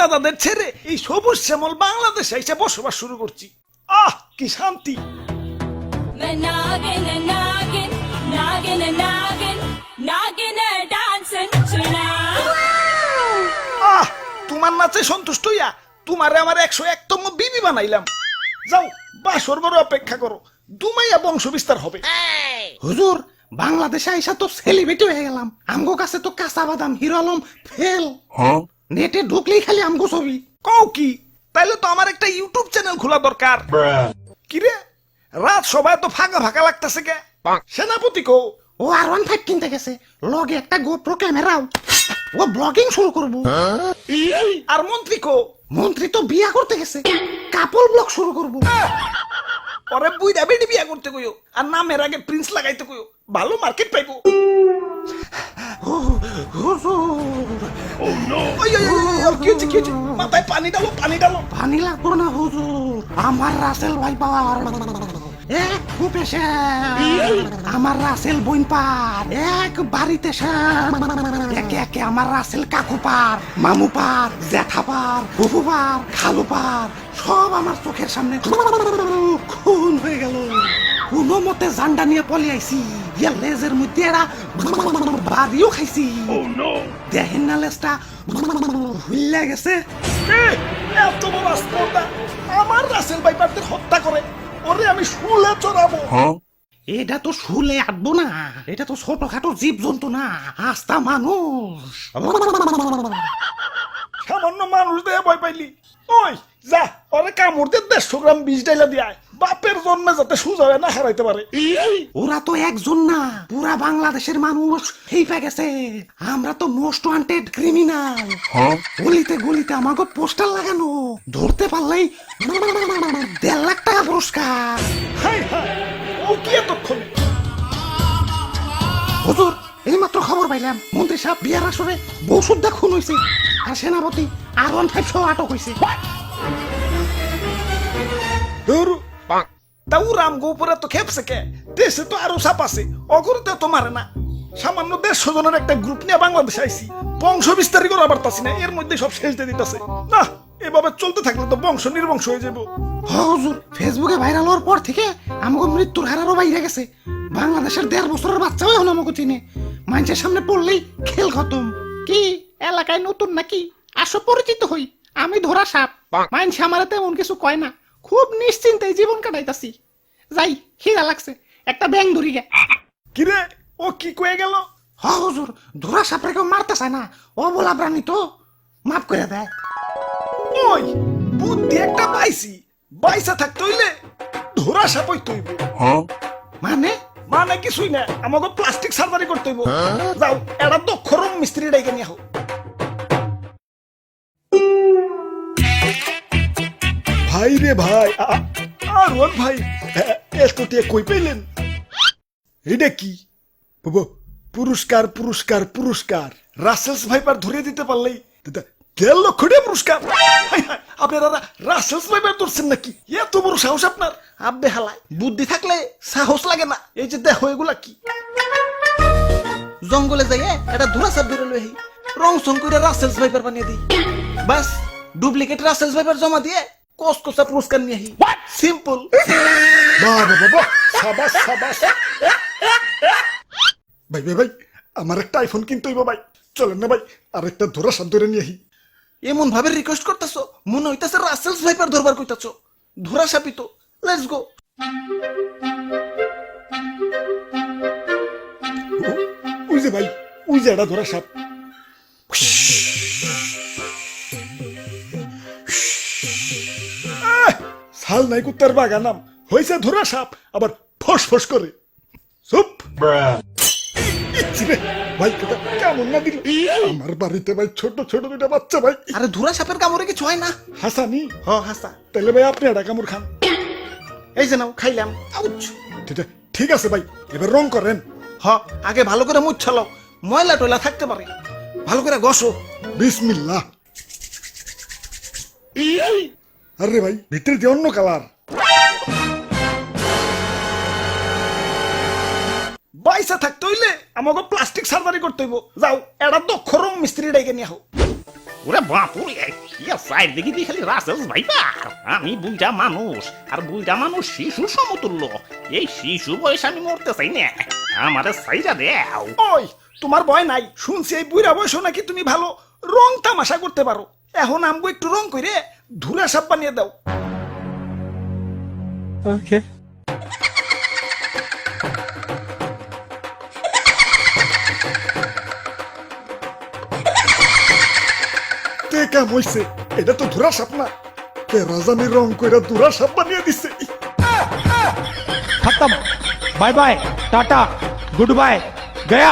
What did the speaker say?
দাদাদের ছেড়ে এই সবুজ শ্যামল বাংলাদেশে এসে বসবাস শুরু করছি। আহ কি শান্তি। मैं नागिन नागिन नागिन नागिन नागिन डांसिंग tonight আহ তোমার নাচে সন্তুষ্ট হইয়া তোমারে আমার 101তম বিবি বানাইলাম। যাও বাসর ঘরে অপেক্ষা করো, দুমাইয়া বংশ বিস্তার হবে। হুজুর বাংলাদেশে আইসা তো সেলিব্রিটি হয়ে গেলাম। আমগো কাছে তো কাঁচা বাদাম হিরো আলম ফেল। নেটে ঢুকলেই খালি আমগো ছবি। কও কি? তাইলে তো আমার একটা ইউটিউব চ্যানেল খোলা দরকার। কিরে রাত সবাই তো ফাঁকা ফাঁকা লাগতেছে কে? সেনাপতি কো? ও R15 কিনতে গেছে, লগে একটা গোপ্রো ক্যামেরাও। ও ব্লগিং শুরু করবো। আর মন্ত্রী কো? মন্ত্রী তো বিয়া করতে গেছে, কাপল ব্লগ শুরু করবো। পরে বুইড়া বেডি বিয়া করতে কইও, আর নামের আগে প্রিন্স লাগাইতে কইও, ভালো মার্কেট পাইবো। ওই, কি হচ্ছে? মাথায় পানি ডালো, পানি ডালো। পানি লাগবো না হুজুর, আমার রাসেল ভাই পাওয়ার এক ফুপে আমার রাসেল বইন পার এক বাড়িতে একে একে আমার রাসেল কাকু পার, মামু পার, জ্যাঠা পার, ফুফু পার, খালু পার, সব আমার চোখের সামনে খুন হয়ে গেল। কোনো মতে জান্ডা নিয়ে পলি আইছি, লেজের মধ্যে এরা বাড়িও খাইছি। দেখেন না লেজটা হুইল্লা গেছে। এত বড় স্পর্ধা আমার রাসেল ভাইপারদের হত্যা করে, ওরে আমি শুলে চড়াবো। এটা তো শুলে আটবো না, এটা তো ছোটখাটো জীব জন্তু না, আস্তা মানুষ। সামান্য মানুষ দেয়া ভয় পাইলি? ওই যা ওরে কামড় দিয়ে 150 গ্রাম বিষ ডাইলা দিয়ায়, বাপের জন্মে যাতে সুজা না হারাইতে পারে। ওরা তো একজন না, পুরা বাংলাদেশের মানুষ হেইপা গেছে। আমরা তো মোস্ট ওয়ান্টেড ক্রিমিনাল। গলিতে গলিতে আমাকে পোস্টার লাগানো, ধরতে পারলেই 1.5 লাখ টাকা পুরস্কার। হাই হাই, ও কি এতক্ষণ? হুজুর এই মাত্র খবর পাইলাম, মন্ত্রী সাহেব বিয়ার আসরে বউ সুদ্ধা খুন হয়েছে, আর সেনাপতি R15 সহ আটক হয়েছে। তাও রামগো উপরে তো খেপছে কে? দেশে তো আরো সাপ আছে, অগরতে তো মারে না। সামান্য 150 জনের একটা গ্রুপ নিয়ে বাংলাদেশে আইছি, বংশ বিস্তারই করা পারতাছি না, এর মধ্যে সব শেষ দিয়ে দিতেছে। না এভাবে চলতে থাকলে তো বংশ নির্বংশ হয়ে যাবো। হুজুর ফেসবুকে ভাইরাল হওয়ার পর থেকে আমাকে মৃত্যুর হারারও বাইরে গেছে। বাংলাদেশের 1.5 বছরের বাচ্চাও এখন আমাকে চিনে, মানুষের সামনে পড়লেই খেল খতম। কি এলাকায় নতুন নাকি? আসো পরিচিত হই, আমি ধরা সাপ। মানুষ আমার তেমন কিছু কয় না, খুব নিশ্চিন্তে জীবন কাটাইতাছি। যাই খিদা লাগছে, একটা ব্যাং ধরি গে। কিরে ও কি কয়ে গেল? হুজুর ধরা সাপরে কেউ মারতে চায় না, ও বলা প্রাণী তো মাফ করে দেয়। ওই বুদ্ধি একটা পাইছি, বাইসা থাকতে হইলে ধরা সাপ হইতে হইব। মানে মানে কিছুই না, আমাকে প্লাস্টিক সার্জারি করতে হইব। যাও এটা দক্ষ রং মিস্ত্রি ডাইকে নিয়ে আহো। ভাই রে ভাই, আর ওর ভাই এতটিয়া কই পাইলেন? এটা কি বাবা? পুরস্কার পুরস্কার পুরস্কার, রাসেলস ভাইপার ধরে দিতে পারলেই 1.5 লক্ষ টাকা পুরস্কার। আপনারা রাসেলস ভাইপার ধরছেন নাকি? এত বড় সাহস আপনার? আব্বে হালায়, বুদ্ধি থাকলে সাহস লাগে না। এই যে দেখো এগুলা কি? জঙ্গলে যাইয়ে এটা ধরা সাপ ধরে লই রং সং করে রাসেলস ভাইপার বানিয়ে দিই, বাস ডুপ্লিকেট রাসেলস ভাইপার জমা দিয়ে কসকসা পুরস্কার নিয়ে আহি। সিম্পল। বাবা বাবা, সাবাস সাবাস। ভাই ভাই ভাই, আমার একটা আইফোন কিনতে হইব ভাই, চলেন না ভাই আরেকটা ধরা সাপ ধরে নিয়ে আহি। এমন ভাবে রিকোয়েস্ট করতেছো মনে হইতাছে রাসেলস ভাইপার ধরবার কইতাছো, ধরা সাপই তো। Let's go. ওই যে ভাই, ওই যে একটা ধরা সাপ। সাল নাই কুত্তার বাগানাম হয়েছে ধরা সাপ, আবার ফস ফস করে। চুপ ভাই, কেমন না দিল আমার বাড়িতে ভাই, ছোট ছোট দুটা বাচ্চা ভাই। আরে ধরা সাপের কামড়ে কিছু হয় না। হাসানি? হ হাসা। তাহলে ভাই আপনি একটা কামড় খান। এই যে নাও খাইলাম। আউচ। ঠিক আছে ভাই, এবার রং করেন। হ আগে ভালো করে মুছালো, ময়লা টয়লা থাকতে পারে, ভালো করে ঘষো। বিসমিল্লাহ। আরে ভাই ভিতরে দিয়ে অন্য কালার। বাইসা থাকতে হইলে আমাকে প্লাস্টিক সার্জারি করতে হইব। যাও এটা দক্ষ রং মিস্ত্রি ডাইকে নিয়ে আহো। ওরে বাপুরে, ইয়া সাইড দেখি দি খালি রাসেলস ভাইবা আমি বুলটা মানুষ আর বুলটা মানুষ শিশু সমতুল্য এই শিশু বয়স আমি মরতে চাই না আমারে সাইরা দেও ওই তোমার ভয় নাই শুনছি এই বুড়া বয়স নাকি তুমি ভালো রং তামাশা করতে পারো এখন আমগো একটু রং করে ধুলা সাপ বানিয়ে দাও তে কাম হইছে এটা তো ধুরা সাপ না কে রাজানি রং কইরা ধুরা সাপ বানিয়ে দিছে खत्म bye bye tata goodbye गया